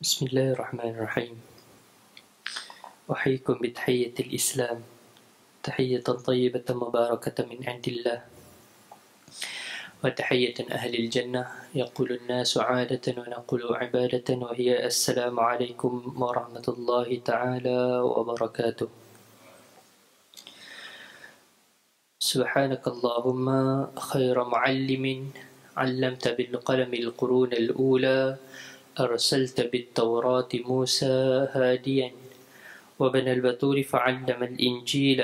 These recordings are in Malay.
بسم الله الرحمن الرحيم. أحييكم بتحية الإسلام، تحية طيبة مباركة من عند الله، وتحية أهل الجنة. يقول الناس عادة ونقول عبادة، وهي السلام عليكم ورحمة الله تعالى وبركاته. سبحانك اللهم خير معلم، علمت بالقلم القرون الأولى، أرسلت بالتوراة موسى هاديا، وبنى البتول فعلم الإنجيل،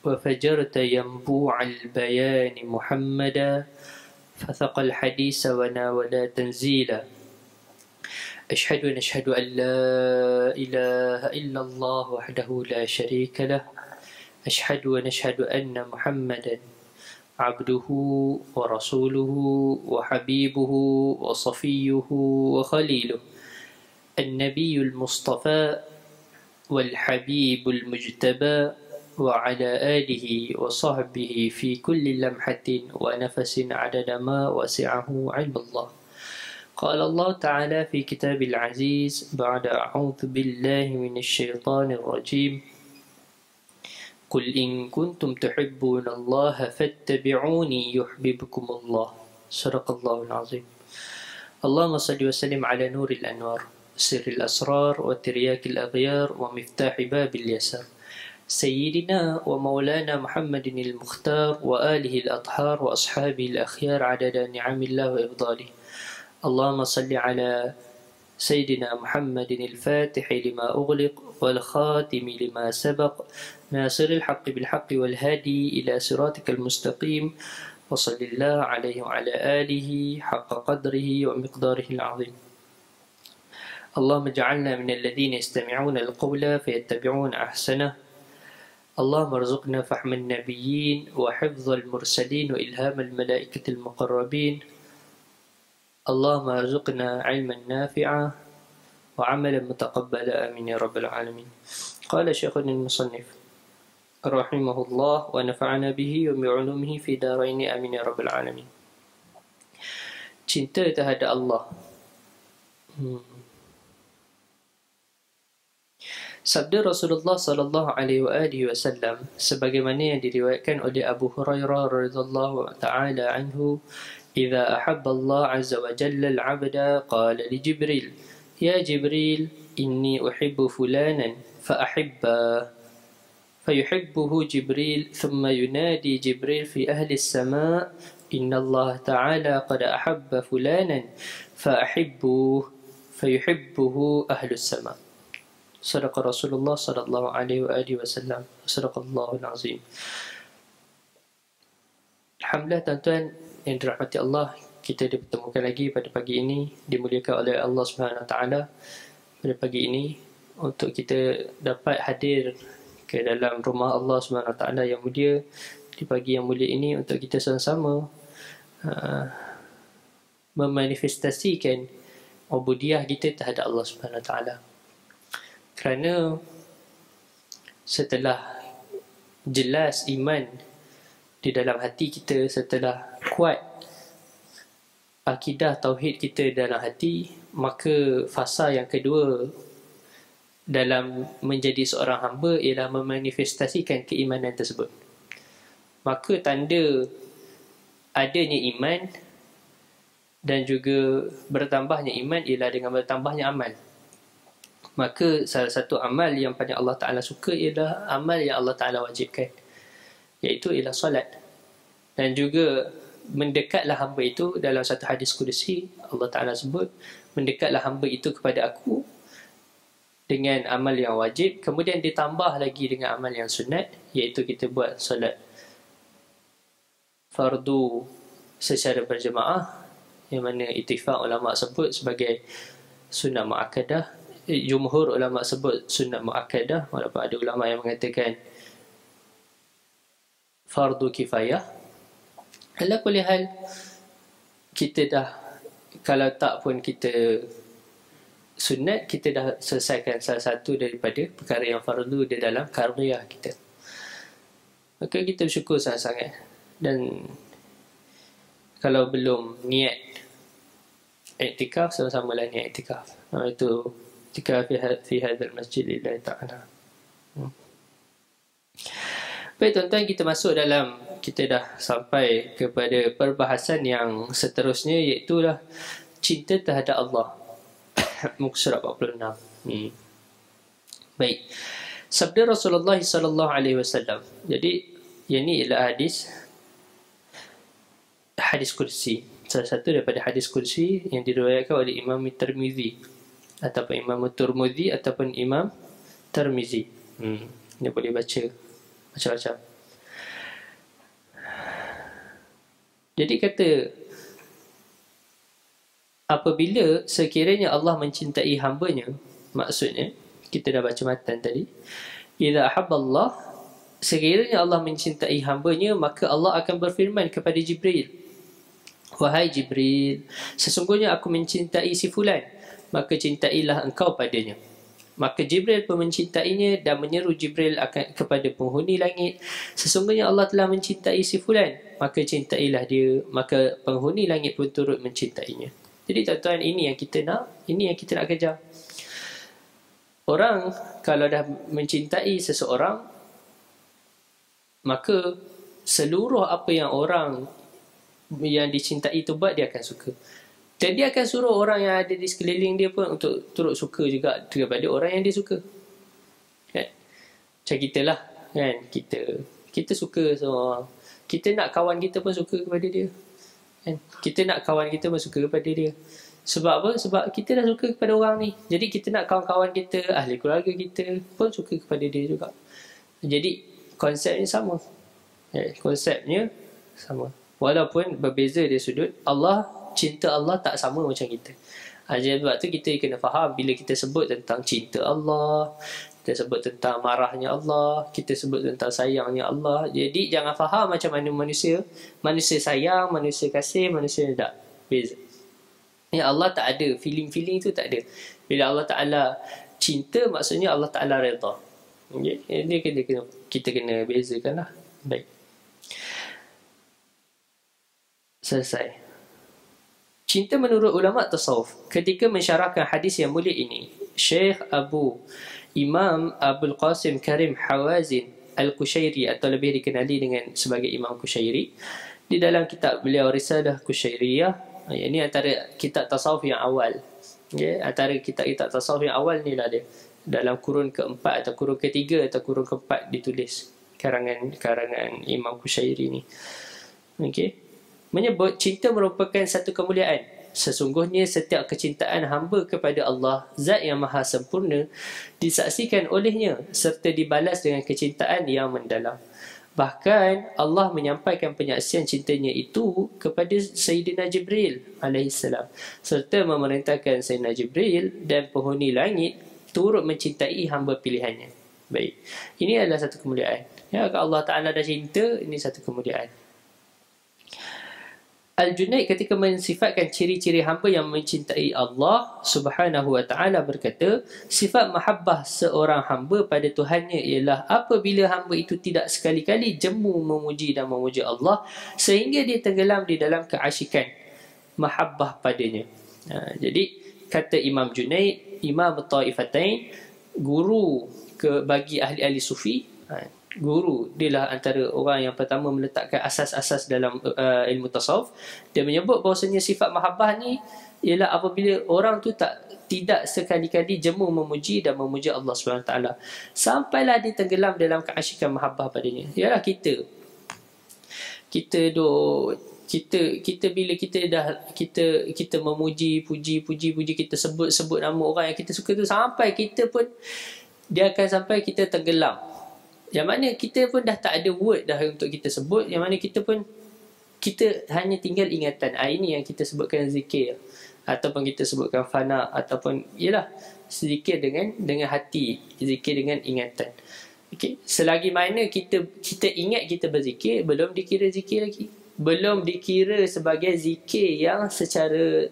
وفجرت ينبوع البيان محمدا، فثقى الحديث وناولا تنزيلا. أشهد أن لا إله إلا الله وحده لا شريك له، أشهد أن محمدا عبده ورسوله وحبيبه وصفيه وخليله، النبي المصطفى والحبيب المجتبى، وعلى آله وصحبه في كل لمحة ونفس عدد ما وسعه علم الله. قال الله تعالى في كتاب العزيز بعد أعوذ بالله من الشيطان الرجيم: قل إن كنتم تحبون الله فاتبعوني يحببكم الله. صدق الله العظيم. اللهم صل وسلم على نور الأنوار، سر الأسرار، وترياك الأغيار، ومفتاح باب اليسار، سيدنا ومولانا محمد المختار، وآله الأطهار، وأصحابه الأخيار، عدد نعم الله وإفضاله. اللهم صل على سيدنا محمد الفاتح لما أغلق والخاتم لما سبق، ناصر الحق بالحق والهادي إلى صراطك المستقيم، وصل الله عليه وعلى آله حق قدره ومقداره العظيم. اللهم اجعلنا من الذين يستمعون القول فيتبعون أحسنه. اللهم ارزقنا فهم النبيين وحفظ المرسلين وإلهام الملائكة المقربين. اللهم ارزقنا علما نافعا وعملا متقبلا، آمين يا رب العالمين. قال شيخنا المصنف رحمه الله ونفعنا به وبعلومه في دارين، آمين يا رب العالمين. Cinta terhadap Allah. Sabda Rasulullah sallallahu alaihi wasallam sebagaimana yang diriwayatkan oleh Abu Hurairah radhiyallahu taala anhu: "Idza ahabba Allah azza wa jalla al-'abda qala li Jibril, ya Jibril, inni uhibbu fulanan fa ahibba." فيحبه جبريل ثم ينادي جبريل في أهل السماء: إن الله تعالى قد أحب فلانا فأحبوه، فيحبه أهل السماء. صدق رسول الله صلى الله عليه وآله وسلم. صدق الله العظيم. Alhamdulillah tuan-tuan yang dirahmati Allah, kita dipertemukan lagi pada pagi ini, dimuliakan oleh Allah Subhanahu Wa Taala pada pagi ini untuk kita dapat hadir ke dalam rumah Allah Subhanahu Wa Taala yang mulia di pagi yang mulia ini untuk kita sama-sama memanifestasikan ubudiyah kita terhadap Allah Subhanahu Wa Taala. Kerana setelah jelas iman di dalam hati kita, setelah kuat akidah tauhid kita dalam hati, maka fasa yang kedua dalam menjadi seorang hamba ialah memanifestasikan keimanan tersebut. Maka tanda adanya iman dan juga bertambahnya iman ialah dengan bertambahnya amal. Maka salah satu amal yang paling Allah Ta'ala suka ialah amal yang Allah Ta'ala wajibkan, iaitu ialah solat. Dan juga mendekatlah hamba itu, dalam satu hadis kudusi Allah Ta'ala sebut, mendekatlah hamba itu kepada aku dengan amal yang wajib, kemudian ditambah lagi dengan amal yang sunat, iaitu kita buat solat fardu secara berjemaah, yang mana ittifaq ulama sebut sebagai sunat muakkadah. Jumhur ulama sebut sunat muakkadah, walaupun ada ulama yang mengatakan fardu kifayah. Ala kulli hal, kita dah, kalau tak pun kita sunat, kita dah selesaikan salah satu daripada perkara yang fardu di dalam kardiyah kita. Maka kita bersyukur sangat-sangat. Dan kalau belum niat iktikaf, sama-sama lah niat iktikaf. Itu ketika fi hadzal masjid lillahi ta'ala. Baik tuan-tuan, kita masuk dalam, kita dah sampai kepada perbahasan yang seterusnya, iaitulah cinta terhadap Allah. Muka surat 46. Baik. Sabda Rasulullah sallallahu alaihi wasallam. Jadi yang ni ialah hadis kursi. Salah satu daripada hadis kursi yang diriwayatkan oleh Imam Tirmizi ataupun Imam Turmudi ataupun Imam Tirmizi. Dia boleh baca macam-macam. Jadi kata, apabila sekiranya Allah mencintai hamba-Nya, maksudnya kita dah baca matan tadi, idza ahabballah, sekiranya Allah mencintai hamba-Nya, maka Allah akan berfirman kepada Jibril, wahai Jibril, sesungguhnya aku mencintai si fulan, maka cintailah engkau padanya. Maka Jibril pun mencintainya dan menyeru Jibril akan kepada penghuni langit, sesungguhnya Allah telah mencintai si fulan, maka cintailah dia. Maka penghuni langit pun turut mencintainya. Jadi tuan-tuan, ini yang kita nak kejar. Orang kalau dah mencintai seseorang, maka seluruh apa yang orang yang dicintai itu buat, dia akan suka. Dan dia akan suruh orang yang ada di sekeliling dia pun untuk turut suka juga kepada orang yang dia suka. Kan? Macam kita lah. Kan? Kita suka sama orang. Kita nak kawan kita pun suka kepada dia. Kan? Kita nak kawan kita pun suka kepada dia. Sebab apa? Sebab kita dah suka kepada orang ni. Jadi kita nak kawan-kawan kita, ahli keluarga kita pun suka kepada dia juga. Jadi konsepnya sama. Konsepnya sama. Walaupun berbeza dari sudut, cinta Allah tak sama macam kita. Sebab tu kita kena faham, bila kita sebut tentang cinta Allah, kita sebut tentang marahnya Allah, kita sebut tentang sayangnya Allah. Jadi jangan faham macam mana manusia sayang, manusia kasih, manusia tak. Beza. Ya, Allah tak ada feeling tu, tak ada. Bila Allah Ta'ala cinta, maksudnya Allah Ta'ala redha. Okay? Kita kena bezakan lah. Baik. Selesai. Cinta menurut ulama tasawuf. Ketika mensyarahkan hadis yang mulia ini, Syekh Imam Abul Qasim Karim Hawazin Al-Qushairi, atau lebih dikenali dengan sebagai Imam Qushairi, di dalam kitab beliau Risalah Qushairiyah, ini antara kitab tasawuf yang awal. Antara kitab-kitab tasawuf yang awal ni lah dia. Dalam kurun keempat atau kurun ketiga atau kurun keempat ditulis karangan Imam Qushairi ni. Okey. Menyebut cinta merupakan satu kemuliaan. Sesungguhnya setiap kecintaan hamba kepada Allah, Zat yang Maha Sempurna, disaksikan olehnya serta dibalas dengan kecintaan yang mendalam. Bahkan Allah menyampaikan penyaksian cintanya itu kepada Sayyidina Jibril alaihissalam, serta memerintahkan Sayyidina Jibril dan penghuni langit turut mencintai hamba pilihannya. Baik. Ini adalah satu kemuliaan. Ya, kalau Allah Ta'ala dah cinta, ini satu kemuliaan. Al-Junaid ketika mensifatkan ciri-ciri hamba yang mencintai Allah Subhanahu wa Ta'ala berkata, sifat mahabbah seorang hamba pada Tuhannya ialah apabila hamba itu tidak sekali-kali jemu memuji dan memuji Allah sehingga dia tenggelam di dalam keasyikan mahabbah padanya. Jadi kata Imam Junaid, Imam Ta'ifatain, guru bagi ahli-ahli sufi, guru dia lah antara orang yang pertama meletakkan asas-asas dalam ilmu tasawuf. Dia menyebut bahawasanya sifat mahabbah ni ialah apabila orang tu tidak sekali-kali jemu memuji dan memuji Allah SWT sampailah dia tenggelam dalam keasyikan mahabbah padanya. Ialah kita bila kita memuji, puji, kita sebut nama orang yang kita suka tu, sampai kita pun dia akan sampai kita tenggelam. Yang mana kita pun dah tak ada word dah untuk kita sebut. Yang mana kita hanya tinggal ingatan. Ini yang kita sebutkan zikir, ataupun kita sebutkan fana, ataupun ialah zikir dengan hati, zikir dengan ingatan. Okay. Selagi mana kita ingat kita berzikir, belum dikira zikir lagi. Belum dikira sebagai zikir yang secara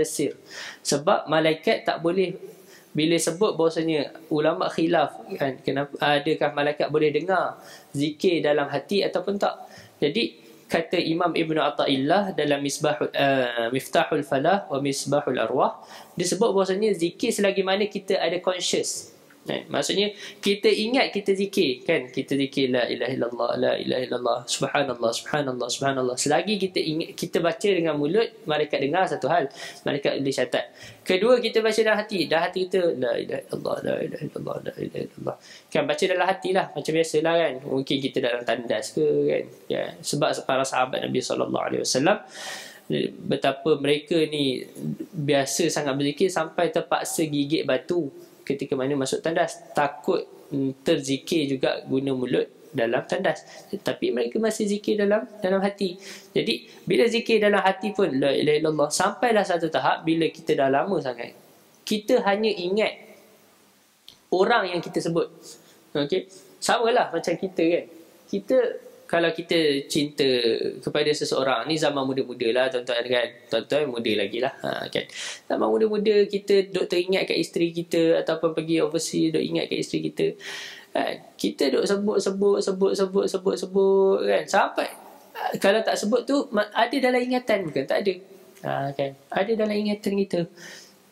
sir. Sebab malaikat tak boleh. Bila sebut bahawasanya ulama khilaf kan, kenapa adakah malaikat boleh dengar zikir dalam hati ataupun tak. Jadi kata Imam Ibn Athaillah dalam Miftahul Falah wa Misbahul Arwah, disebut bahawasanya zikir selagi mana kita ada conscious. Maksudnya kita ingat kita zikir, kan? Kita zikir la ilaha illallah, la ilaha illallah, subhanallah, subhanallah, subhanallah. Selagi kita ingat, kita baca dengan mulut, malaikat dengar satu hal, malaikat boleh catat. Kedua, kita baca dalam hati, dah hati kita la ilaha illallah, la ilaha illallah, la ilaha illallah. Kan baca dalam hati lah, macam biasalah kan. Mungkin kita dalam tandas ke, kan? Ya, sebab para sahabat Nabi SAW, betapa mereka ni biasa sangat berzikir sampai terpaksa gigit batu ketika mana masuk tandas, takut terzikir juga guna mulut dalam tandas, tapi mereka masih zikir dalam hati. Jadi bila zikir dalam hati pun la ilaha illallah, sampailah satu tahap bila kita dah lama sangat kita hanya ingat orang yang kita sebut. Okey, samalah macam kita, kan? Kita kalau kita cinta kepada seseorang, ni zaman muda-muda lah tuan-tuan, kan? Tuan-tuan muda lagi lah, kan? Zaman muda-muda kita duk teringat kat isteri kita, ataupun pergi overseas duk ingat kat isteri kita, kan? Kita duk sebut, kan? Sampai kalau tak sebut tu ada dalam ingatan, bukan tak ada, kan? Ada dalam ingatan kita.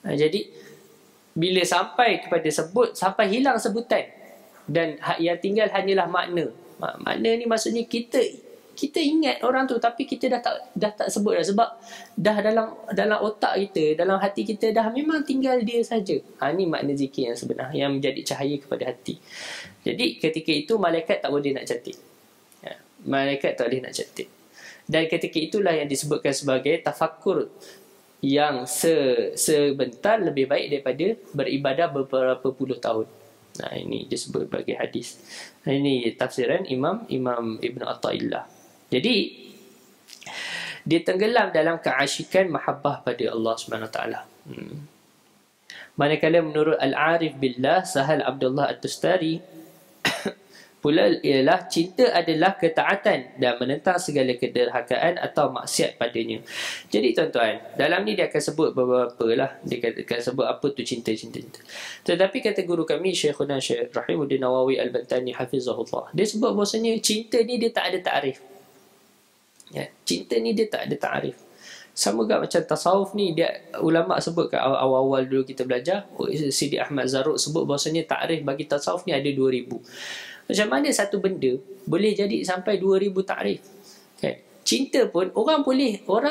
Jadi bila sampai kepada sebut, sampai hilang sebutan, dan yang tinggal hanyalah makna. Makna ni maksudnya kita ingat orang tu, tapi kita dah tak sebut dah, sebab dah dalam otak kita, dalam hati kita dah memang tinggal dia saja. Ni makna zikir yang sebenar, yang menjadi cahaya kepada hati. Jadi ketika itu malaikat tak boleh nak cantik. Malaikat tak boleh nak cantik. Dan ketika itulah yang disebutkan sebagai tafakkur yang sebentar lebih baik daripada beribadah beberapa puluh tahun. Ini disebut sebagai hadis. Ini tafsiran Imam Ibn Athaillah. Jadi dia tenggelam dalam keasyikan mahabbah pada Allah SWT. Manakala menurut Al-Arif Billah Sahal Abdullah At-Tustari pula ialah cinta adalah ketaatan dan menentang segala kederhakaan atau maksiat padanya. Jadi tuan-tuan, dalam ni dia akan sebut beberapa lah. Dia akan sebut apa tu cinta. Tetapi kata guru kami Syekhuna Syekh Rahimuddin Nawawi Al-Bantani Hafizahullah, dia sebut bahawasanya cinta ni dia tak ada ta'rif. Cinta ni dia tak ada ta'rif. Sama juga macam tasawuf ni, dia ulama sebut kat awal-awal dulu kita belajar, Sidi Ahmad Zarruq sebut bahawasanya ta'rif bagi tasawuf ni ada 2000. Macam mana satu benda boleh jadi sampai 2000 takrif? Kan? Cinta pun orang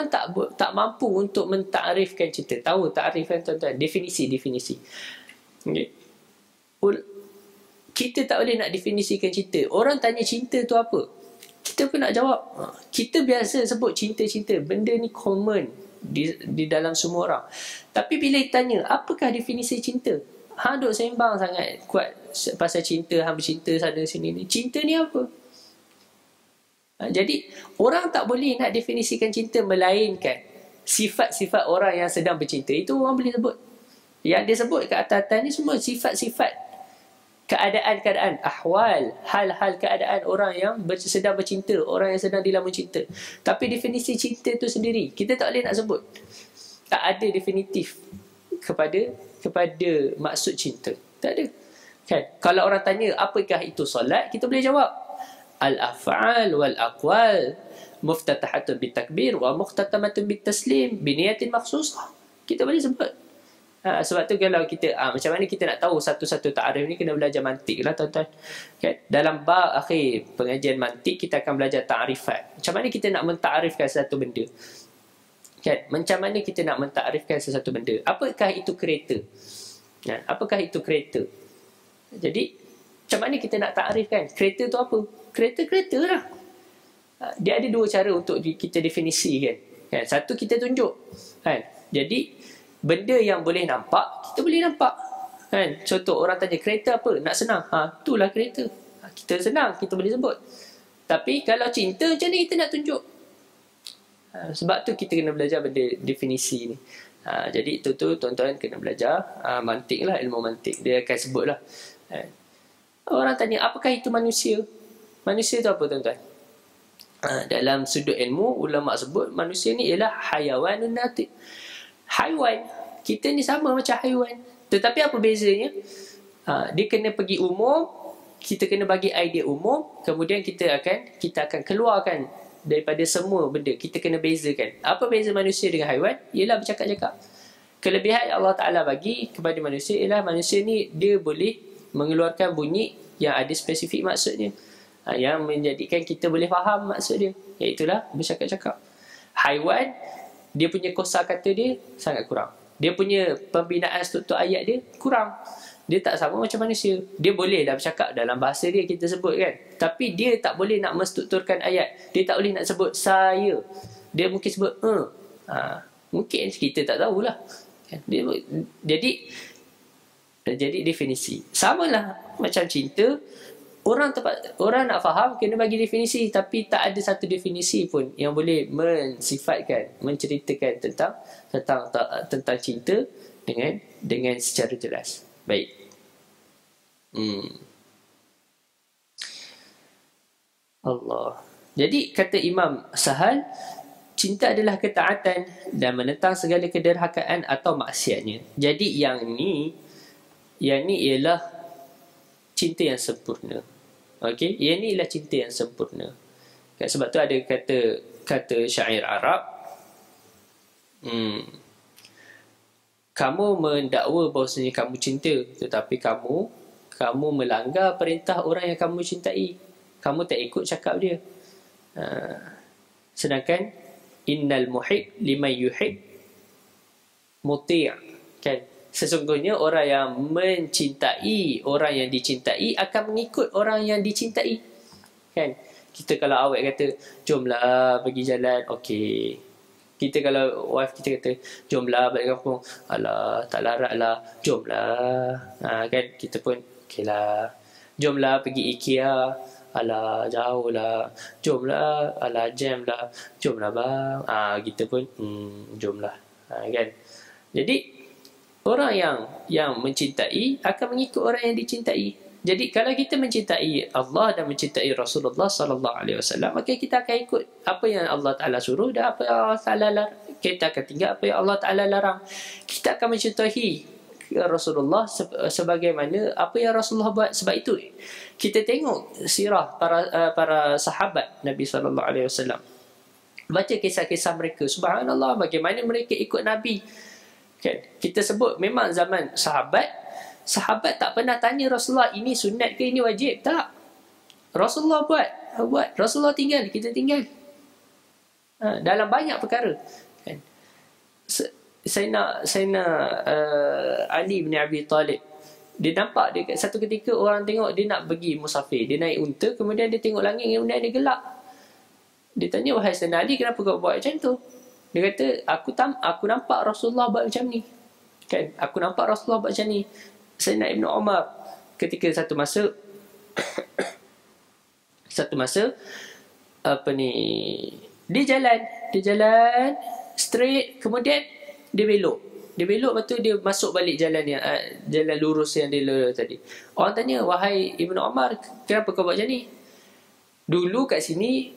tak mampu untuk mentakrifkan cinta. Tahu takrif kan tuan-tuan? Definisi. Okay. Kita tak boleh nak definisikan cinta. Orang tanya cinta tu apa? Kita pun nak jawab. Kita biasa sebut cinta. Benda ni common di dalam semua orang. Tapi bila ditanya, apakah definisi cinta? Duk sembang sangat kuat pasal cinta, bercinta sana sini ni. Cinta ni apa? Jadi orang tak boleh nak definisikan cinta melainkan sifat-sifat orang yang sedang bercinta. Itu orang boleh sebut. Yang dia sebut kat atas-atas ni semua sifat-sifat, keadaan-keadaan, ahwal, hal-hal keadaan orang yang sedang bercinta, orang yang sedang dilambung cinta. Tapi definisi cinta tu sendiri kita tak boleh nak sebut. Tak ada definitif kepada maksud cinta. Tak ada. Kan? Kalau orang tanya apakah itu solat, kita boleh jawab al-af'al wal aqwal muftatahatun bitakbir wa muhtatamatun bitaslim biniyatin makhsusah. Kita boleh sebut. Sebab tu kalau kita macam mana kita nak tahu satu-satu ta'arif ni, kena belajar mantik lah tuan-tuan. Okay? Dalam bab akhir pengajian mantik kita akan belajar ta'arifat. Macam mana kita nak menta'arifkan satu benda. Kan? Macam mana kita nak mentakrifkan sesuatu benda? Apakah itu kereta? Apakah itu kereta? Jadi, macam mana kita nak takrifkan? Kereta tu apa? Kereta lah. Dia ada dua cara untuk kita definisikan. Kan? Satu, kita tunjuk. Kan? Jadi, benda yang boleh nampak, kita boleh nampak. Kan? Contoh, orang tanya, kereta apa? Nak senang. Itulah kereta. Kita senang, kita boleh sebut. Tapi, kalau cinta, macam mana kita nak tunjuk? Sebab tu kita kena belajar benda definisi ni. Jadi itu tuan-tuan kena belajar mantik lah, ilmu mantik. Dia akan sebut lah. Orang tanya, apakah itu manusia? Manusia tu apa tuan-tuan? Dalam sudut ilmu, ulama sebut manusia ni ialah hayawanun natiq. Haiwan. Kita ni sama macam haiwan. Tetapi apa bezanya? Dia kena pergi umum, kita kena bagi idea umum, kemudian kita akan keluarkan daripada semua benda. Kita kena bezakan. Apa beza manusia dengan haiwan? Ialah bercakap-cakap. Kelebihan yang Allah Ta'ala bagi kepada manusia ialah manusia ni dia boleh mengeluarkan bunyi yang ada spesifik maksudnya. Yang menjadikan kita boleh faham maksud dia. Iaitulah bercakap-cakap. Haiwan, dia punya kosakata dia sangat kurang. Dia punya pembinaan struktur ayat dia kurang. Dia tak sama macam manusia. Dia boleh dah bercakap dalam bahasa dia kita sebut kan. Tapi dia tak boleh nak menstrukturkan ayat. Dia tak boleh nak sebut saya. Dia mungkin sebut mungkin kita tak tahulah. Jadi definisi. Samalah macam cinta. Orang nak faham kena bagi definisi. Tapi tak ada satu definisi pun yang boleh mensifatkan, menceritakan tentang cinta dengan secara jelas. Baik. Allah. Jadi kata Imam Sahal, cinta adalah ketaatan dan menentang segala kederhakaan atau maksiatnya. Jadi yang ni ialah cinta yang sempurna. Okey, yang ni ialah cinta yang sempurna. Sebab tu ada kata syair Arab. Kamu mendakwa bahawasanya kamu cinta, tetapi kamu melanggar perintah orang yang kamu cintai. Kamu tak ikut cakap dia. Sedangkan innal muhib liman yuhib muti', kan? Sesungguhnya orang yang mencintai orang yang dicintai akan mengikut orang yang dicintai, kan? Kita kalau awak kata jomlah pergi jalan, okey. Kita kalau wife kita kata jomlah balik kampung, alah tak larat lah, jomlah. Kan kita pun okeylah. Jomlah pergi IKEA, alah jauh lah, jomlah, alah jam lah, jomlah bang. Kita pun jomlah. Kan. Jadi orang yang mencintai akan mengikut orang yang dicintai. Jadi kalau kita mencintai Allah dan mencintai Rasulullah sallallahu alaihi wasallam, maka kita akan ikut apa yang Allah Taala suruh dan apa yang Allah Taala larang. Kita akan tinggal apa yang Allah Taala larang. Kita akan mencintai Rasulullah sebagaimana apa yang Rasulullah buat. Sebab itu kita tengok sirah para sahabat Nabi sallallahu alaihi wasallam. Baca kisah-kisah mereka. Subhanallah, bagaimana mereka ikut Nabi. Kan? Kita sebut memang zaman sahabat tak pernah tanya Rasulullah ini sunat ke ini wajib. Tak. Rasulullah buat. Rasulullah tinggal, kita tinggal. Dalam banyak perkara. Kan? Saya nak Ali bin Abi Talib. Dia nampak satu ketika orang tengok dia nak pergi musafir. Dia naik unta, kemudian dia tengok langit, kemudian dia gelap. Dia tanya, wahai Sayyidina Ali, kenapa kau buat macam tu? Dia kata, aku nampak Rasulullah buat macam ni. Kan? Aku nampak Rasulullah buat macam ni. Sayyidina Ibn Umar ketika satu masa dia jalan straight, kemudian dia belok, lepas tu dia masuk balik jalan lurus yang dia lalui tadi. Orang tanya, wahai Ibn Umar, kenapa kau buat macam ni? Dulu kat sini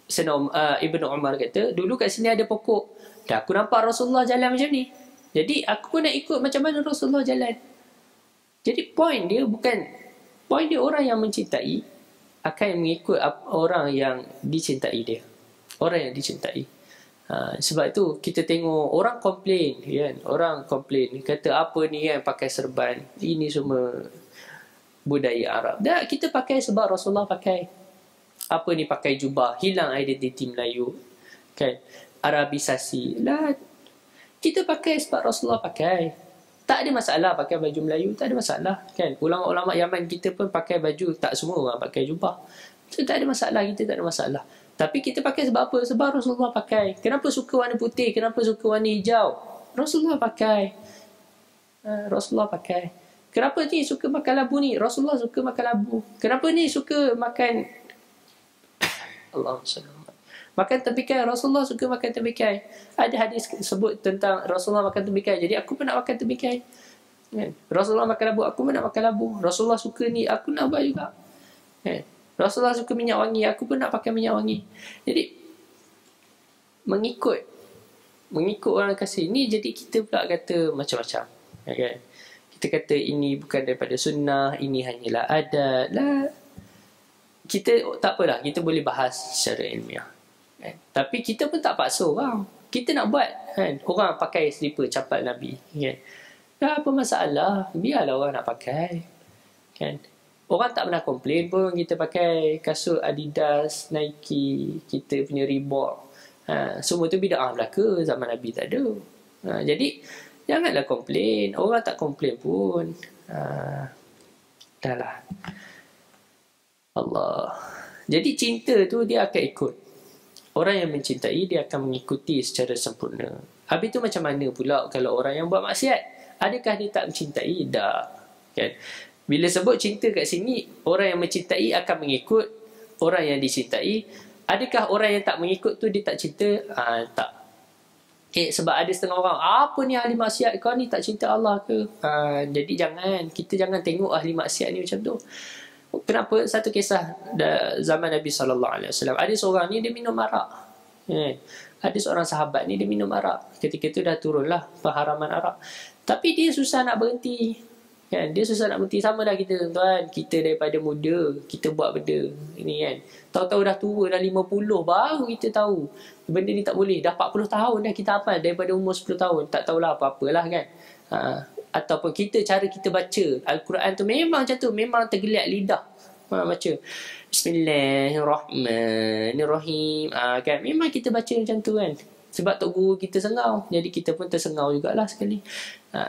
Ibn Umar kata, dulu kat sini ada pokok, dan aku nampak Rasulullah jalan macam ni, jadi aku pun nak ikut macam mana Rasulullah jalan. Jadi point dia orang yang mencintai akan mengikut orang yang dicintai dia. Orang yang dicintai. Sebab itu kita tengok orang komplain, kan? Orang komplain kata apa ni kan, pakai serban. Ini semua budaya Arab. Dah kita pakai sebab Rasulullah pakai. Apa ni pakai jubah, hilang identiti Melayu. Kan? Arabisasi. Lah kita pakai sebab Rasulullah pakai. Tak ada masalah pakai baju Melayu, tak ada masalah, kan? Ulama-ulama Yaman kita pun pakai baju, tak semua orang pakai jubah. So, tak ada masalah, kita tak ada masalah. Tapi kita pakai sebab apa? Sebab Rasulullah pakai. Kenapa suka warna putih? Kenapa suka warna hijau? Rasulullah pakai. Rasulullah pakai. Kenapa ni suka makan labu ni? Rasulullah suka makan labu. Kenapa ni suka makan Allahumma makan tembikai? Rasulullah suka makan tembikai. Ada hadis sebut tentang Rasulullah makan tembikai, jadi aku pun nak makan tembikai. Rasulullah makan labu, aku pun nak makan labu. Rasulullah suka ni, aku nak buat juga. Rasulullah suka minyak wangi, aku pun nak pakai minyak wangi. Jadi mengikut orang kasih ni, jadi kita pula kata macam-macam. Okay? Kita kata ini bukan daripada sunnah, ini hanyalah adat lah. Kita tak apalah, kita boleh bahas secara ilmiah. kan? Tapi kita pun tak paksa orang. Kita nak buat kan. Orang pakai slipper capal Nabi kan. Dah apa masalah, biarlah orang nak pakai kan. Orang tak pernah komplain pun kita pakai kasut Adidas, Nike, kita punya Reebok. Semua tu bid'ah belaka, zaman Nabi tak ada. Jadi janganlah komplain. Orang tak komplain pun. Dah lah. Allah. Jadi cinta tu dia akan ikut. Orang yang mencintai dia akan mengikuti secara sempurna. Habis tu macam mana pula kalau orang yang buat maksiat? Adakah dia tak mencintai? Tak. Kan? Bila sebut cinta kat sini, orang yang mencintai akan mengikut orang yang dicintai. Adakah orang yang tak mengikut tu dia tak cinta? Tak. Sebab ada setengah orang, apa ni ahli maksiat, kau ni tak cinta Allah ke? Jadi kita jangan tengok ahli maksiat ni macam tu. Kenapa? Satu kisah zaman Nabi SAW. Ada seorang ni dia minum arak. Ada seorang sahabat ni dia minum arak. Ketika tu dah turunlah pengharaman arak. Tapi dia susah nak berhenti. Kan? Dia susah nak berhenti. Sama dah kita tuan. Kita daripada muda, kita buat benda ini kan. Tahu-tahu dah tua, dah 50, baru kita tahu benda ni tak boleh. Dah 40 tahun dah kita hafal daripada umur 10 tahun. Tak tahulah apa-apalah kan. Ataupun cara kita baca Al-Quran tu memang macam tu, memang tergeliat lidah baca Bismillahirrahmanirrahim, kan memang kita baca macam tu kan, sebab tok guru kita sengau, jadi kita pun tersengau jugalah sekali.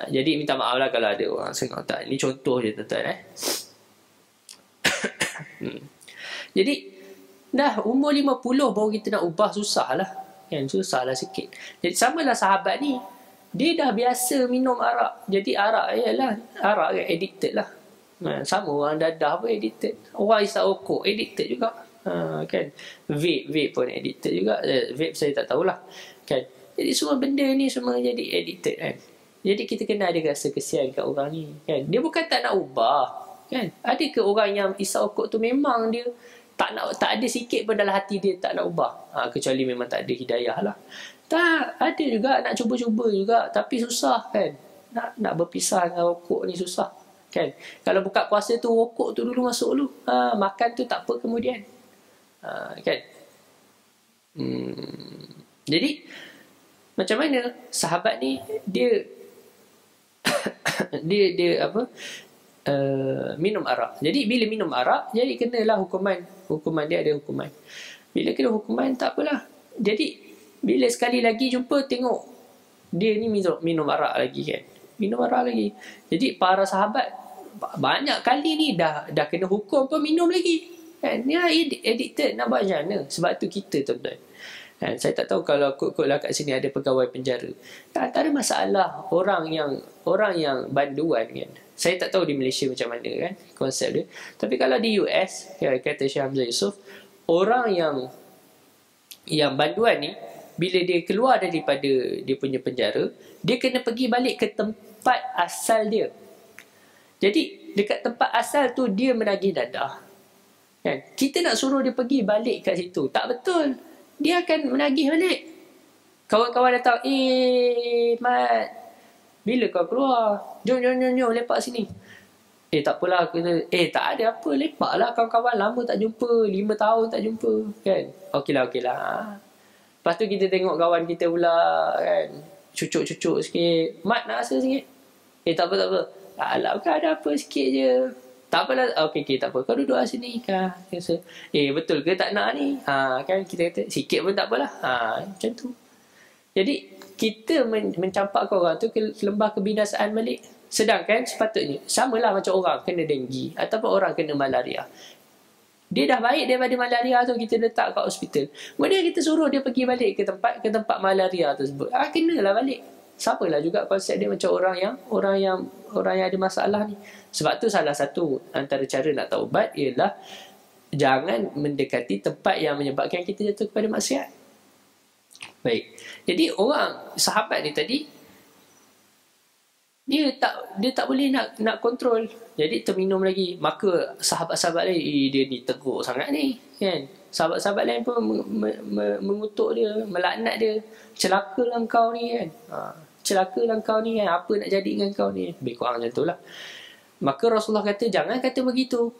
Jadi minta maaf lah kalau ada orang sengau tak. Ini contoh je tuan-tuan. Jadi dah umur 50 baru kita nak ubah, susah lah kan, susah lah sikit. Jadi samalah sahabat ni, dia dah biasa minum arak. Jadi arak kan addicted lah. Sama orang dadah pun addicted. Orang isap rokok addicted juga. Kan. Vape pun addicted juga. Vape saya tak tahulah. Kan. Jadi semua benda ni semua jadi addicted kan. Jadi kita kena ada rasa kesian kat orang ni. Kan. Dia bukan tak nak ubah. Kan. Ada ke orang yang isap rokok tu memang dia tak ada sikit pun dalam hati dia tak nak ubah. Kecuali memang tak ada hidayah lah. Tak, ada juga nak cuba-cuba juga, tapi susah kan. Nak berpisah dengan rokok ni susah kan. Kalau buka puasa tu rokok tu dulu masuk dulu. Makan tu tak apa kemudian. Kan. Jadi macam mana sahabat ni dia minum arak. Jadi bila minum arak, jadi kenalah hukuman dia ada hukuman. Bila kena hukuman tak apalah. Jadi bila sekali lagi jumpa, tengok dia ni minum arak lagi kan. Minum arak lagi. Jadi para sahabat banyak kali ni dah kena hukum pun minum lagi. Kan? Dia addicted, nak buat macam mana? Sebab tu kita tuan-tuan. Kan? Saya tak tahu kalau kot-kotlah kat sini ada pegawai penjara. Tak ada masalah orang yang banduan kan. Saya tak tahu di Malaysia macam mana kan konsep dia. Tapi kalau di US, kata Syekh Hamzah Yusof, orang yang banduan ni, bila dia keluar daripada dia punya penjara, dia kena pergi balik ke tempat asal dia. Jadi dekat tempat asal tu dia menagih dadah. Kan? Kita nak suruh dia pergi balik kat situ, tak betul. Dia akan menagih balik. Kawan-kawan datang, Mat, bila kau keluar? Jom, lepak sini. Tak apalah. Tak ada apa, lepaklah kawan-kawan. Lama tak jumpa, 5 tahun tak jumpa. Kan? Okeylah. Lepas tu kita tengok kawan kita pula kan, cucuk-cucuk sikit. Mat nak rasa sikit? Tak apa. Alah, bukan ada apa sikit je. Tak apalah. Okey, tak apa. Kau duduk lah sini kah? Betul ke tak nak ni? Kan kita kata sikit pun tak apalah. Macam tu. Jadi kita mencampakkan orang tu ke lembah kebinasaan balik. Sedangkan sepatutnya samalah macam orang kena denggi ataupun orang kena malaria. Dia dah baik daripada malaria tu, kita letak kat hospital. Kemudian kita suruh dia pergi balik ke tempat malaria tersebut. Kenalah balik. Sapalah juga konsep dia macam orang yang ada masalah ni. Sebab tu salah satu antara cara nak taubat ialah jangan mendekati tempat yang menyebabkan kita jatuh kepada maksiat. Baik. Jadi orang sahabat ni tadi dia tak boleh nak kontrol. Jadi terminum lagi. Maka sahabat-sahabat lain, dia ni teruk sangat ni kan. Sahabat-sahabat lain pun mengutuk dia, melaknat dia. Celakalah kau ni kan. Celakalah kau ni kan. Apa nak jadi dengan kau ni? Lebih kurang macam tu lah. Maka Rasulullah kata jangan kata begitu.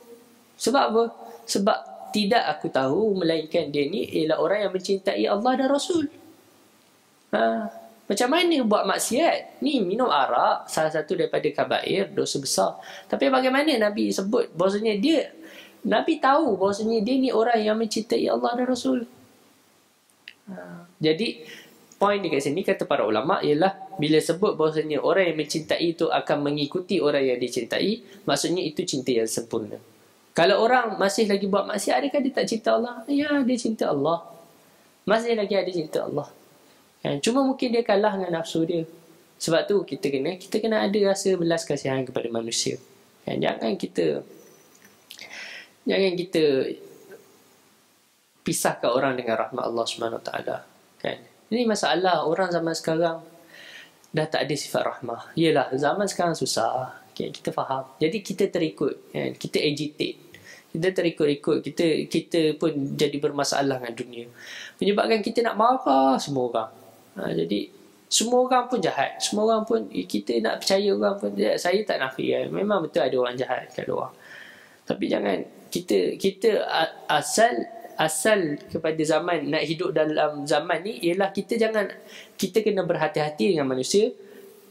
Sebab apa? Sebab tidak aku tahu melainkan dia ni ialah orang yang mencintai Allah dan Rasul. Macam mana buat maksiat? Ni minum arak, salah satu daripada kabair, dosa besar. Tapi bagaimana Nabi sebut bahawasanya Nabi tahu bahawasanya dia ni orang yang mencintai Allah dan Rasul. Jadi poin dekat sini kata para ulama ialah bila sebut bahawasanya orang yang mencintai itu akan mengikuti orang yang dicintai, maksudnya itu cinta yang sempurna. Kalau orang masih lagi buat maksiat, adakah dia tak cinta Allah? Ya, dia cinta Allah. Masih lagi ada cinta Allah. Cuma mungkin dia kalah dengan nafsu dia. Sebab tu kita kena ada rasa belas kasihan kepada manusia. Jangan kita pisahkan orang dengan rahmat Allah SWT. Ini masalah orang zaman sekarang dah tak ada sifat rahmah. Yelah, zaman sekarang susah. Kita faham. Jadi kita terikut. Kita agitate. Kita terikut-ikut. Kita pun jadi bermasalah dengan dunia. Menyebabkan kita nak marah semua orang. Jadi semua orang pun jahat. Semua orang pun, kita nak percaya orang pun. Saya tak nafikan. Memang betul ada orang jahat kat luar. Tapi jangan kita asal kepada zaman, nak hidup dalam zaman ni ialah kita kena berhati-hati dengan manusia,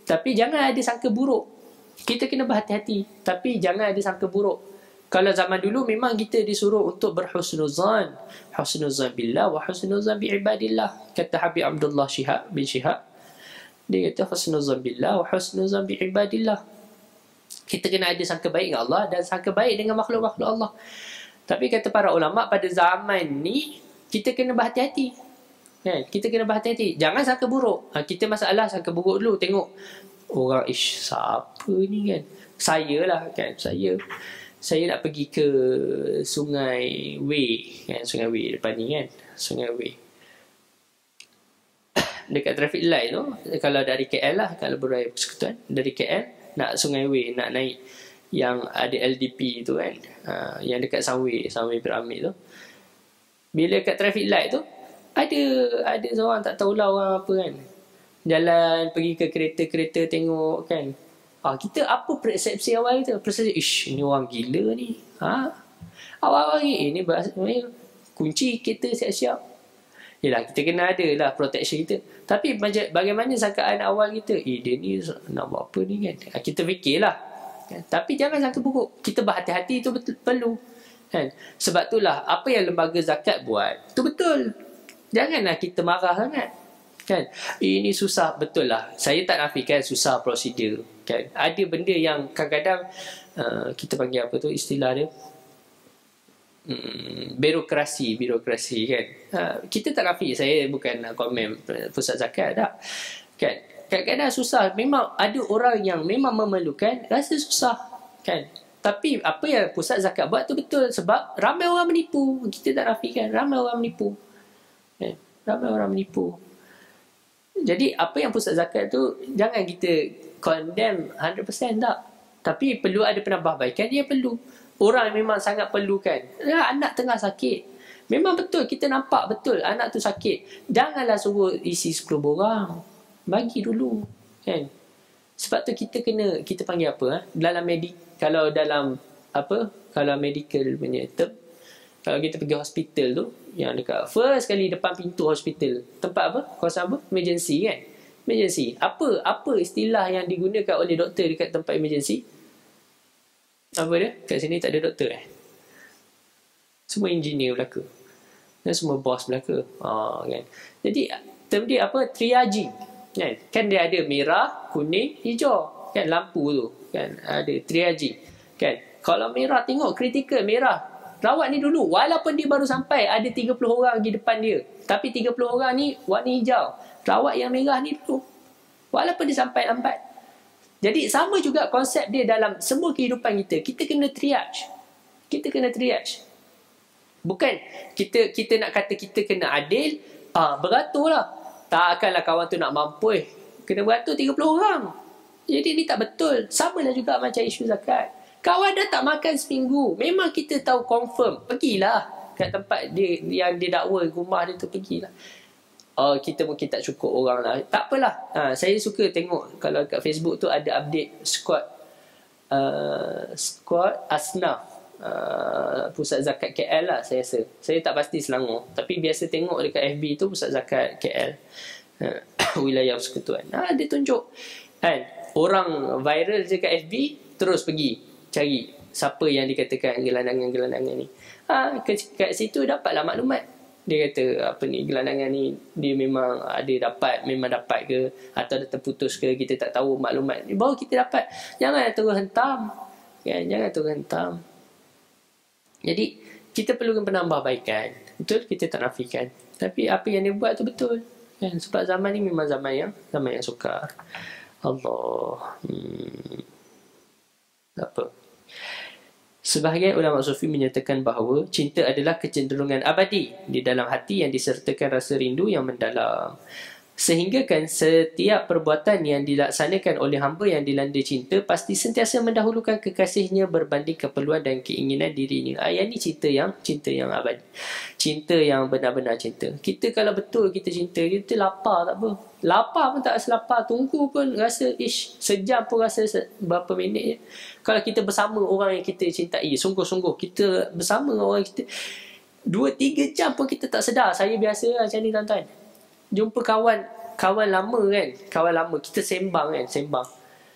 tapi jangan ada sangka buruk. Kita kena berhati-hati, tapi jangan ada sangka buruk. Kalau zaman dulu memang kita disuruh untuk berhusnuzan billah wa husnuzan bi ibadillah. Kata Habib Abdullah bin Shihab, dia kata husnuzan billah wa husnuzan bi ibadillah. Kita kena ada sangka baik dengan Allah dan sangka baik dengan makhluk-makhluk Allah. Tapi kata para ulama, pada zaman ni kita kena berhati-hati. Kita kena berhati-hati. Jangan sangka buruk. Kita masalah sangka buruk dulu. Tengok orang, siapa ni kan? Saya lah kan. Saya nak pergi ke Sungai Wei kan? Sungai Wei depan ni kan? Sungai Wei. Dekat traffic light tu, kalau dari KL lah, kalau beraya persekutuan, dari KL nak Sungai Wei, nak naik yang ada LDP tu kan, yang dekat Sunway Piramid tu. Bila kat traffic light tu, ada seorang tak tahulah orang apa kan, jalan pergi ke kereta tengok kan. Kita apa persepsi awal kita? Persepsi, ni orang gila ni. Awal-awal ni kunci kereta siap-siap. Yelah, kita kena ada lah protection kita. Tapi bagaimana sangkaan awal kita? Dia ni nak buat apa ni kan? Kita fikirlah. Tapi jangan sangka buruk. Kita berhati-hati itu betul, perlu. Sebab itulah apa yang lembaga zakat buat, itu betul. Janganlah kita marah sangat. Ini susah, betul lah. Saya tak nafikan susah prosedur. Ada benda yang kadang-kadang kita panggil apa tu istilah dia? Birokrasi kan. Kita tak nafi, saya bukan komen pusat zakat tak. Kadang-kadang susah. Memang ada orang yang memang memerlukan, rasa susah kan. Tapi apa yang pusat zakat buat tu betul, sebab ramai orang menipu. Kita tak nafikan, ramai orang menipu. Ramai orang menipu. Jadi apa yang pusat zakat tu jangan kita condemn 100% tak. Tapi perlu ada penambahbaikan, dia perlu. Orang yang memang sangat perlukan. Anak tengah sakit. Memang betul, kita nampak betul anak tu sakit. Janganlah suruh isi 10 borang. Bagi dulu. Kan? Sebab tu kita panggil apa? Kalau medical punya term, kalau kita pergi hospital tu, yang dekat first kali depan pintu hospital, tempat apa? Kawasan apa? Emergency kan? Emergency. Apa istilah yang digunakan oleh doktor dekat tempat emergency? Apa dia? Kat sini tak ada doktor Semua engineer belaka. Dan semua bos belaka. Kan? Jadi term dia apa? Triaging. Kan dia ada merah, kuning, hijau. Kan lampu tu. Kan ada triaging. Kan? Kalau merah, tengok kritikal merah. Rawat ni dulu. Walaupun dia baru sampai, ada 30 orang di depan dia. Tapi 30 orang ni warna hijau. Rawat yang merah ni dulu. Walaupun dia sampai lambat. Jadi sama juga konsep dia dalam semua kehidupan kita. Kita kena triage. Bukan kita nak kata kita kena adil, beratur lah. Takkanlah kawan tu nak mampu kena beratur 30 orang. Jadi ni tak betul. Sama lah juga macam isu zakat. Kawan dah tak makan seminggu, memang kita tahu confirm, pergilah kat tempat dia yang dia dakwa, rumah dia tu, pergilah. Kita mungkin tak cukup orang lah, tak apalah. Saya suka tengok kalau kat Facebook tu ada update squad Asnaf pusat zakat KL lah saya rasa. Saya tak pasti Selangor, tapi biasa tengok dekat FB tu pusat zakat KL, wilayah persekutuan. Dia tunjuk kan, orang viral je kat FB, terus pergi cari siapa yang dikatakan gelandangan-gelandangan ni. Kat situ dapatlah maklumat. Dia kata apa ni, gelandangan ni dia memang memang dapat ke, atau dah terputus ke, kita tak tahu maklumat ni, baru kita dapat. Jangan terus hentam kan, jangan terus hentam. Jadi kita perlukan penambahbaikan. Betul, kita tak nafikan, tapi apa yang dia buat tu betul kan? Sebab zaman ni memang zaman yang sukar. Allah. Apa? Sebahagian ulama sufi menyatakan bahawa cinta adalah kecenderungan abadi di dalam hati yang disertakan rasa rindu yang mendalam. Sehingga kan setiap perbuatan yang dilaksanakan oleh hamba yang dilanda cinta pasti sentiasa mendahulukan kekasihnya berbanding keperluan dan keinginan dirinya. Yang ni cinta yang abadi. Cinta yang benar-benar cinta. Kita kalau betul kita cinta, kita lapar tak apa. Lapar pun tak rasa lapar. Tunggu pun rasa sejam pun rasa berapa minit je. Kalau kita bersama orang yang kita cintai, sungguh-sungguh kita bersama orang kita 2-3 jam pun kita tak sedar. Saya biasa macam ni tuan-tuan. Jumpa kawan lama kan, kawan lama kita sembang,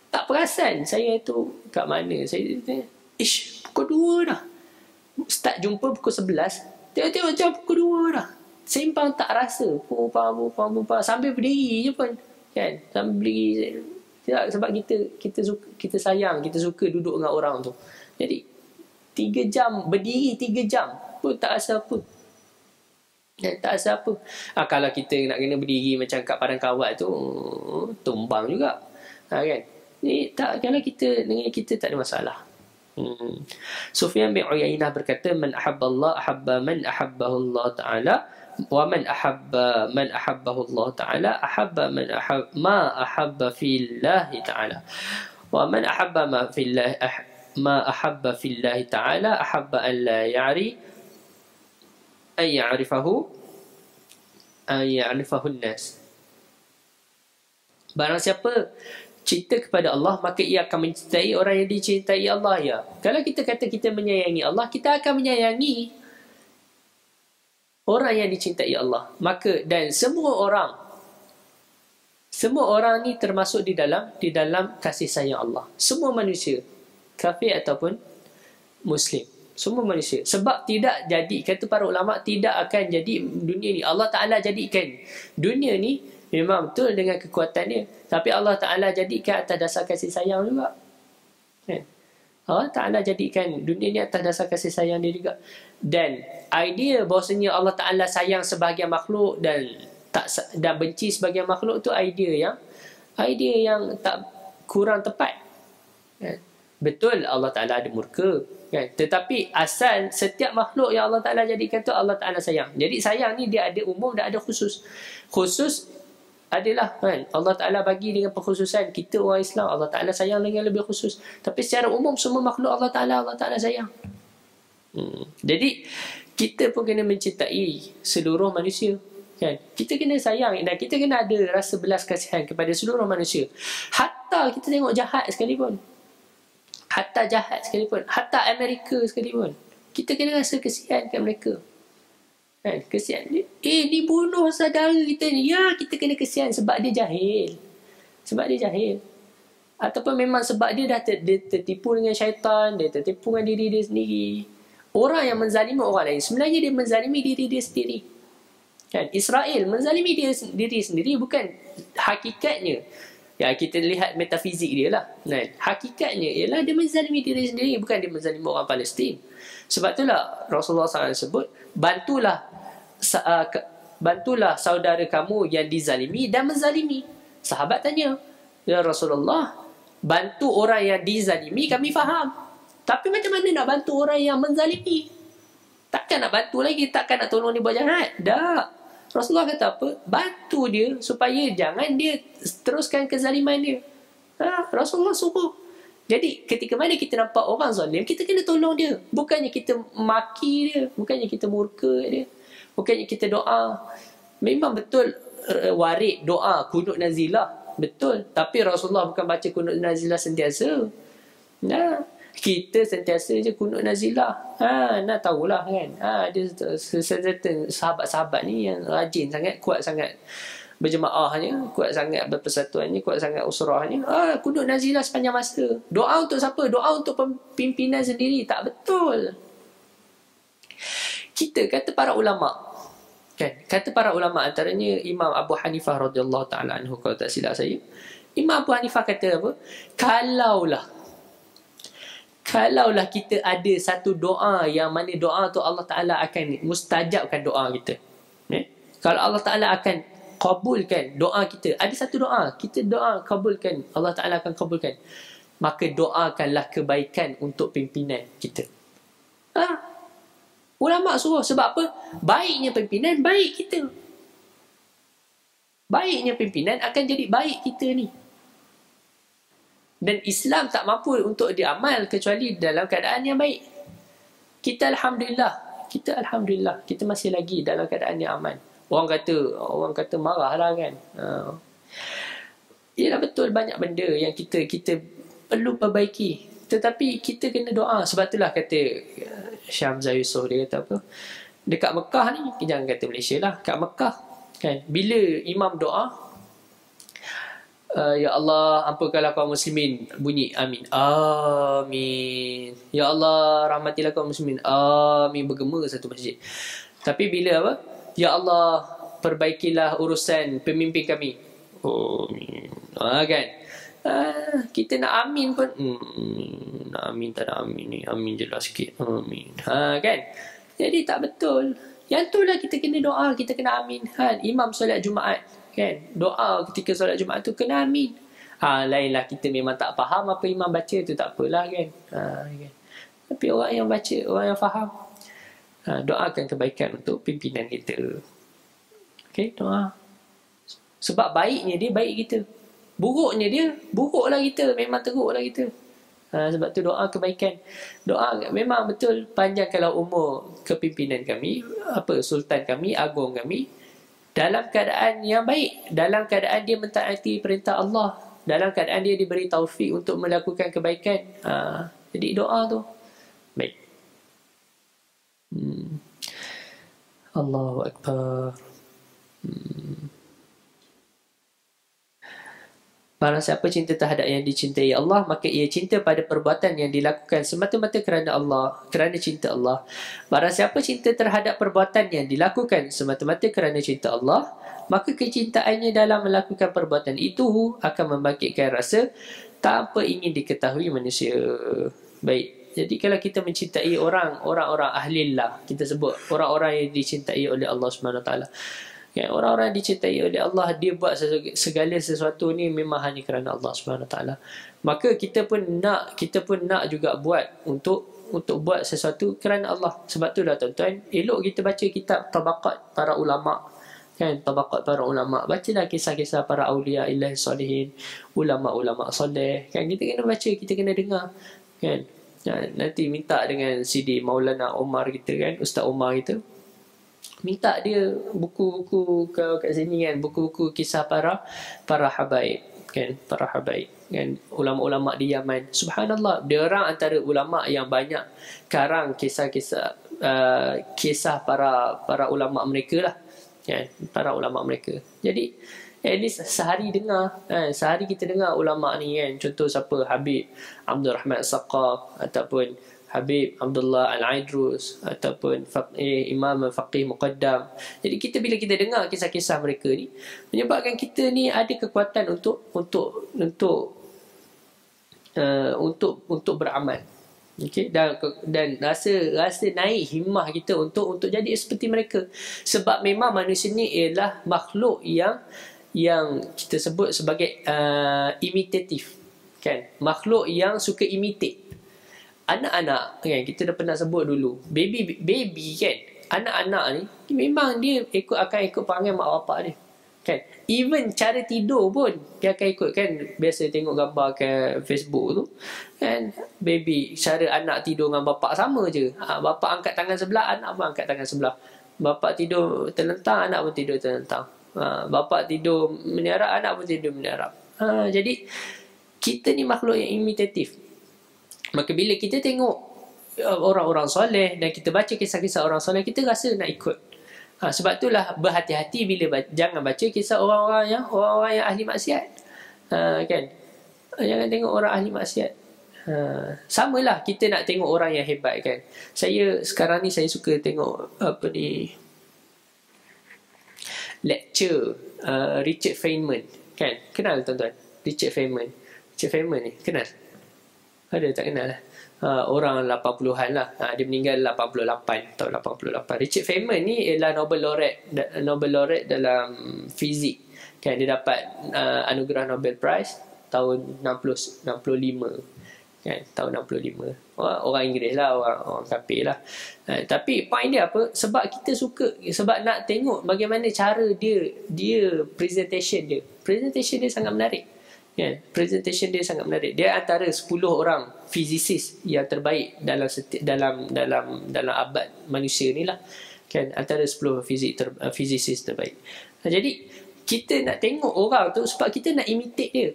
tak perasan saya tu kat mana. Saya pukul 2 dah, start jumpa pukul 11, tengok jam pukul 2 dah, sembang tak rasa, pupang sambil berdiri je pun kan, sambil berdiri. Sebab kita sayang, kita suka duduk dengan orang tu. Jadi 3 jam berdiri, 3 jam pun tak rasa apa. Tak rasa apa. Kalau kita nak kena berdiri macam kat padang kawat tu, tumbang juga. Kan? Ni tak, kalau kita dengan kita tak ada masalah. Sufyan bin Uyainah berkata, man ahabba Allah ahabba man ahabbahu Allah Ta'ala, wa man ahabbahu Allah Ta'ala ahabba ma ahabba fillahi Ta'ala, wa man ahabba ma ahabba fillahi Ta'ala ahabba an la ya'rifahu an-nas. Barang siapa cinta kepada Allah, maka ia akan mencintai orang yang dicintai Allah. Ya, kalau kita kata kita menyayangi Allah, kita akan menyayangi orang yang dicintai Allah. Maka dan semua orang ni termasuk di dalam kasih sayang Allah. Semua manusia, kafir ataupun muslim, semua manusia. Sebab tidak jadi, kata para ulama, tidak akan jadi dunia ni. Allah Ta'ala jadikan dunia ni memang betul dengan kekuatan dia, tapi Allah Ta'ala jadikan atas dasar kasih sayang juga. Allah Ta'ala jadikan dunia ni atas dasar kasih sayang dia juga. Dan idea bahawasanya Allah Ta'ala sayang sebahagian makhluk dan benci sebahagian makhluk tu idea yang tak kurang tepat. Betul Allah Ta'ala ada murka kan? Tetapi asal setiap makhluk yang Allah Ta'ala jadikan tu Allah Ta'ala sayang. Jadi sayang ni dia ada umum dan ada khusus. Khusus adalah kan, Allah Ta'ala bagi dengan perkhususan. Kita orang Islam, Allah Ta'ala sayang dengan lebih khusus. Tapi secara umum semua makhluk Allah Ta'ala sayang. Jadi kita pun kena mencintai seluruh manusia kan? Kita kena sayang dan kita kena ada rasa belas kasihan kepada seluruh manusia. Hatta kita tengok jahat sekalipun, hatta Amerika sekalipun, kita kena rasa kesian kat mereka kan? Kesian dibunuh saudara kita ni, ya kita kena kesian sebab dia jahil, ataupun memang sebab dia dah tertipu dengan syaitan, dia tertipu dengan diri dia sendiri. Orang yang menzalimi orang lain, sebenarnya dia menzalimi diri dia sendiri kan? Israel menzalimi diri sendiri, bukan hakikatnya. Ya, kita lihat metafizik dia lah. Hakikatnya ialah dia menzalimi diri sendiri, bukan dia menzalimi orang Palestin. Sebab itulah Rasulullah SAW sebut, bantulah saudara kamu yang dizalimi dan menzalimi. Sahabat tanya, ya Rasulullah, bantu orang yang dizalimi kami faham, tapi macam mana nak bantu orang yang menzalimi? Takkan nak bantu lagi, takkan nak tolong dia buat jahat. Tak. Rasulullah kata apa? Bantu dia supaya jangan dia teruskan kezaliman dia. Rasulullah suruh. Jadi ketika mana kita nampak orang zalim, kita kena tolong dia. Bukannya kita maki dia, bukannya kita murka dia, bukannya kita doa. Memang betul warid doa kunut nazilah, betul. Tapi Rasulullah bukan baca kunut nazilah sentiasa. Kita sentiasa je kunut nazilah. Nak tahulah kan. Ada certain sahabat-sahabat ni yang rajin sangat, kuat sangat berjemaahnya, kuat sangat berpersatuannya, kuat sangat usrahnya. Kunut nazilah sepanjang masa. Doa untuk siapa? Doa untuk pimpinan sendiri. Tak betul. Kita kata para ulama, kan? Kata para ulama, antaranya Imam Abu Hanifah radhiyallahu taala anhu, kalau tak silap saya. Imam Abu Hanifah kata apa? Kalaulah kita ada satu doa yang mana doa tu Allah Ta'ala akan mustajabkan doa kita. Kalau Allah Ta'ala akan kabulkan doa kita, ada satu doa, kita doa kabulkan, Allah Ta'ala akan kabulkan, maka doakanlah kebaikan untuk pimpinan kita. Ulama suruh. Sebab apa? Baiknya pimpinan, baik kita. Baiknya pimpinan akan jadi baik kita ni. Dan Islam tak mampu untuk diamal kecuali dalam keadaan yang baik. Kita Alhamdulillah, kita masih lagi dalam keadaan yang aman. Orang kata marahlah kan. Ialah betul, banyak benda yang kita perlu perbaiki. Tetapi kita kena doa. Sebab itulah kata Syamzah Yusof, dia kata apa? Dekat Mekah ni, jangan kata Malaysia lah, kat Mekah kan, bila imam doa, ya Allah ampunkanlah kaum muslimin, bunyi amin, amin. Ya Allah rahmatilah kaum muslimin, amin, bergema satu masjid. Tapi bila apa? Ya Allah perbaikilah urusan pemimpin kami, amin. Kan? Kita nak amin pun nak amin, tak nak amin ni, amin je lah sikit, amin. Kan? Jadi tak betul. Yang tu lah kita kena doa, kita kena amin. Imam solat Jumaat kan, doa ketika solat Jumaat tu kena amin. Lainlah kita memang tak faham apa imam baca tu, tak apalah kan. Kan? Tapi orang yang baca, orang yang faham, doakan kebaikan untuk pimpinan kita. Okay, doa. Sebab baiknya dia baik kita, buruknya dia buruklah kita, memang teruklah kita. Sebab tu doa kebaikan. Doa memang betul, panjangkanlah umur kepimpinan kami, sultan kami, agung kami, dalam keadaan yang baik, dalam keadaan dia mentaati perintah Allah, dalam keadaan dia diberi taufik untuk melakukan kebaikan. Jadi doa tu baik. Allahu Akbar. Barang siapa cinta terhadap yang dicintai Allah, maka ia cinta pada perbuatan yang dilakukan semata-mata kerana Allah, kerana cinta Allah. Barang siapa cinta terhadap perbuatan yang dilakukan semata-mata kerana cinta Allah, maka kecintaannya dalam melakukan perbuatan itu akan membangkitkan rasa tanpa ingin diketahui manusia. Baik. Jadi kalau kita mencintai orang-orang ahlillah, kita sebut orang-orang yang dicintai oleh Allah SWT. Ya, orang-orang yang dicintai oleh Allah, dia buat segala sesuatu ni memang hanya kerana Allah SWT. Maka kita pun nak juga buat untuk buat sesuatu kerana Allah. Sebab tu lah tuan-tuan, elok kita baca kitab Tabaqat para ulama. Kan, Tabaqat para ulama. Bacalah kisah-kisah para awliya ilahi salihin, ulama-ulama soleh. Kan, kita kena baca, kita kena dengar. Kan, nanti minta dengan CD Maulana Omar kita kan, Ustaz Omar kita, minta dia buku-buku kat sini kan, buku-buku kisah para habaib kan, para habaib kan, ulama-ulama di Yaman. Subhanallah, dia orang antara ulama yang banyak karang kisah-kisah kisah para ulama mereka lah kan, para ulama mereka. Jadi at least sehari sehari kita dengar ulama ni kan. Contoh siapa? Habib Abdul Rahman As-Saqaf, ataupun Habib Abdullah Al-Aidrus, ataupun Imam Faqih Muqaddam. Jadi bila kita dengar kisah-kisah mereka ni, menyebabkan kita ni ada kekuatan untuk beramal. Okay? Dan rasa naik himmah kita untuk jadi seperti mereka. Sebab memang manusia ni ialah makhluk yang kita sebut sebagai imitatif kan, makhluk yang suka imitate. Anak-anak kan, kita dah pernah sebut dulu, baby kan, anak-anak ni memang dia akan ikut perangai mak bapak dia kan. Even cara tidur pun dia akan ikut kan. Biasa tengok gambar ke Facebook tu kan, baby, cara anak tidur dengan bapak sama je. Bapak angkat tangan sebelah, anak pun angkat tangan sebelah. Bapak tidur terlentang, anak pun tidur terlentang. Bapak tidur meniarap, anak pun tidur meniarap. Jadi kita ni makhluk yang imitatif. Maka bila kita tengok orang-orang soleh dan kita baca kisah-kisah orang soleh, kita rasa nak ikut. Sebab itulah berhati-hati bila jangan baca kisah orang-orang yang ahli maksiat. Kan? Jangan tengok orang ahli maksiat. Samalah kita nak tengok orang yang hebat kan. Sekarang ni saya suka tengok lecture Richard Feynman kan. Kenal tuan-tuan Richard Feynman ni kenal? Ada tak kenal lah? Orang 80-an lah. Dia meninggal 88, tahun 88. Richard Feynman ni ialah Nobel laureate dalam fizik. Kan, dia dapat anugerah Nobel Prize tahun 65. Kan, tahun 65. Orang Inggeris lah, orang kafir lah. Tapi point dia apa? Sebab kita suka, sebab nak tengok bagaimana cara dia presentation dia sangat menarik. Kan? Presentation dia sangat menarik. Dia antara 10 orang fizisis yang terbaik dalam abad manusia ni lah. Kan? Antara 10 fizisis terbaik. Jadi kita nak tengok orang tu sebab kita nak imitate dia.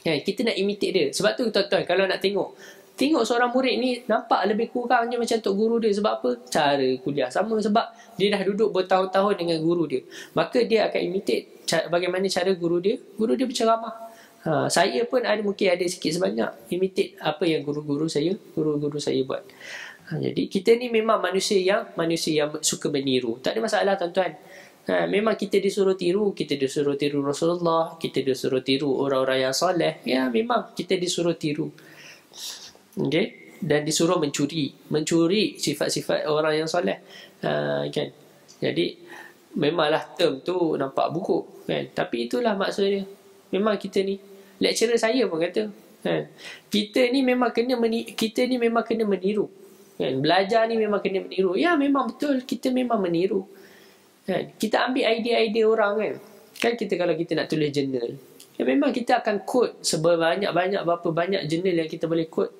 Kan? Kita nak imitate dia. Sebab tu tuan-tuan, kalau nak tengok seorang murid ni nampak lebih kurang je macam tok guru dia. Sebab apa? Cara kuliah sama. Sebab dia dah duduk bertahun-tahun dengan guru dia. Maka dia akan imitate bagaimana cara guru dia berceramah. Saya pun mungkin ada sikit sebanyak imitate apa yang guru-guru saya buat. Jadi kita ni memang manusia yang suka meniru. Tak ada masalah tuan-tuan. Memang kita disuruh tiru Rasulullah, kita disuruh tiru orang-orang yang soleh. Ya, memang kita disuruh tiru. Okay? Dan disuruh mencuri sifat-sifat orang yang soleh. Kan? Jadi memanglah term tu nampak buruk kan, tapi itulah maksudnya. Memang kita ni, lecturer saya pun kata kan, kita ni memang kena meniru kan. Belajar ni memang kena meniru. Ya, memang betul, kita memang meniru kan. Kita ambil idea-idea orang kan kita kalau kita nak tulis jurnal, ya memang kita akan quote sebanyak-banyak berapa banyak jurnal yang kita boleh quote.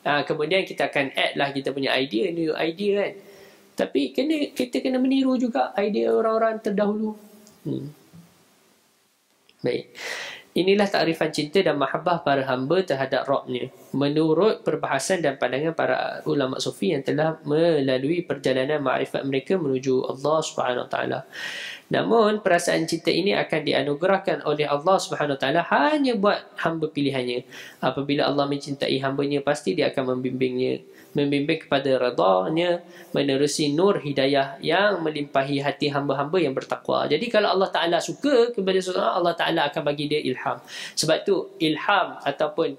Kemudian kita akan add lah kita punya new idea kan. Tapi kita kena meniru juga idea orang-orang terdahulu. Baik. Inilah takrifan cinta dan mahabbah para hamba terhadap Rabb-Nya menurut perbahasan dan pandangan para ulama sufi yang telah melalui perjalanan ma'rifat mereka menuju Allah Subhanahu Wa Taala. Namun perasaan cinta ini akan dianugerahkan oleh Allah Subhanahu Wa Taala hanya buat hamba pilihannya. Apabila Allah mencintai hambanya, pasti dia akan membimbing kepada redha-Nya, menerusi nur hidayah yang melimpahi hati hamba-hamba yang bertakwa. Jadi kalau Allah Ta'ala suka kepada seseorang, Allah Ta'ala akan bagi dia ilham. Sebab tu ilham ataupun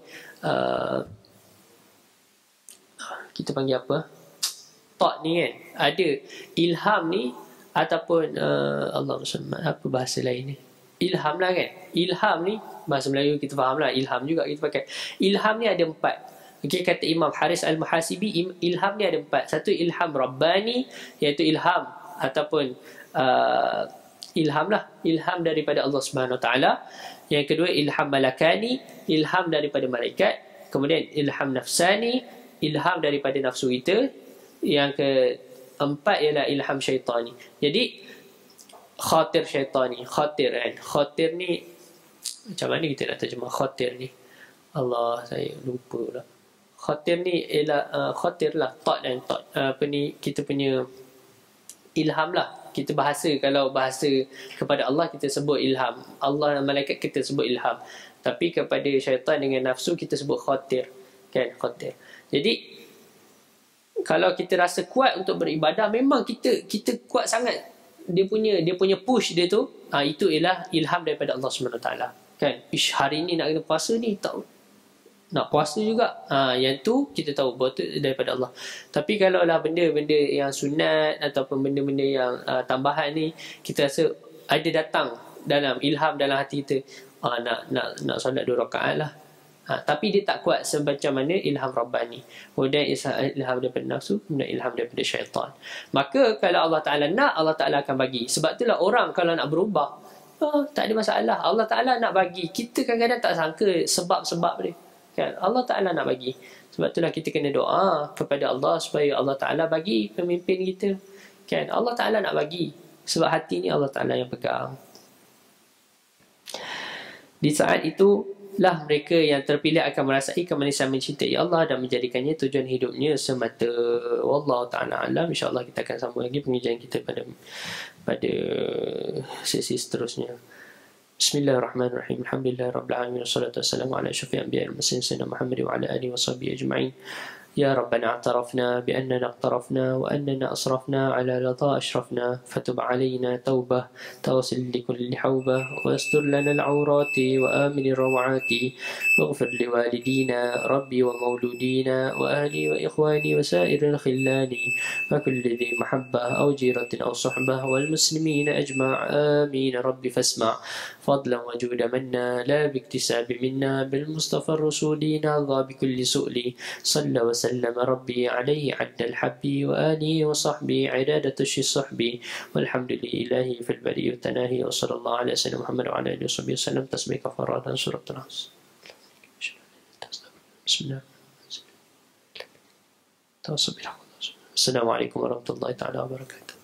kita panggil apa? Thought ni kan. Ada ilham ni ataupun apa bahasa lain ni? Ilham lah kan. Ilham ni bahasa Melayu kita faham lah. Ilham juga kita pakai. Ilham ni ada 4. Okay, kata Imam Haris Al-Muhasibi, ilham ni ada 4. Satu ilham Rabbani, iaitu ilham ataupun ilham lah, ilham daripada Allah Subhanahu Wa Taala. Yang kedua ilham malakani, ilham daripada malaikat. Kemudian ilham nafsani, ilham daripada nafsu kita. Yang keempat ialah ilham syaitani. Jadi khatir syaitani, khatir kan. Khatir ni macam mana kita nak terjemah khatir ni? Allah, saya lupa lah. Khatir ni ialah khatir lah, thought dan thought. Kita punya ilham lah. Kita kalau bahasa kepada Allah kita sebut ilham. Allah dan malaikat kita sebut ilham. Tapi kepada syaitan dengan nafsu kita sebut khatir. Kan, khatir. Jadi kalau kita rasa kuat untuk beribadah, memang kita kuat sangat. Dia punya push dia tu, itu ialah ilham daripada Allah SWT. Kan, hari ni nak kena puasa ni, tak nak puasa juga. Yang tu kita tahu betul daripada Allah. Tapi kalau lah benda-benda yang sunat ataupun benda-benda yang tambahan ni, kita rasa ada datang dalam ilham dalam hati kita, nak solat 2 rakaat lah. Tapi dia tak kuat semacam mana ilham Rabbani. Kemudian ilham daripada nafsu, kemudian ilham daripada syaitan. Maka kalau Allah Ta'ala nak, Allah Ta'ala akan bagi. Sebab itulah orang kalau nak berubah, tak ada masalah. Allah Ta'ala nak bagi. Kita kadang-kadang tak sangka sebab-sebab dia. Kan? Allah Ta'ala nak bagi. Sebab itulah kita kena doa kepada Allah supaya Allah Ta'ala bagi pemimpin kita. Kan? Allah Ta'ala nak bagi. Sebab hati ni Allah Ta'ala yang pegang. Di saat itu lah mereka yang terpilih akan merasai kemanisan mencintai Allah dan menjadikannya tujuan hidupnya semata. Wallahu ta'ala alam. InsyaAllah kita akan sambung lagi pengajian kita pada sesi seterusnya. Bismillahirrahmanirrahim. Alhamdulillahirabbil alamin. Wassalatu wassalamu ala asyrafil anbiya'i wal mursalin sayyidina Muhammad wa ala alihi washabbihi ajma'in. يا ربنا اعترفنا بأننا اقترفنا وأننا أسرفنا على رضا أشرفنا فتب علينا توبة توصل لكل حوبة واستر لنا العورات وآمن الروعات واغفر لوالدينا ربي ومولودينا وأهلي وإخواني وسائر الخلان وكل ذي محبة أو جيرة أو صحبة والمسلمين أجمع آمين ربي فاسمع فضلا وجود منا لا باكتساب منا بالمصطفى الرسول ناضى بكل سؤل صلى وسلم ربي عليه عد الحب وآله وصحبه عدادة الصحب والحمد لله في البري والتناهي وصلى الله على سيدنا محمد وعلى آله وصحبه وسلم تسمية كفارة سورة الناس. بسم الله. السلام عليكم ورحمة الله تعالى وبركاته.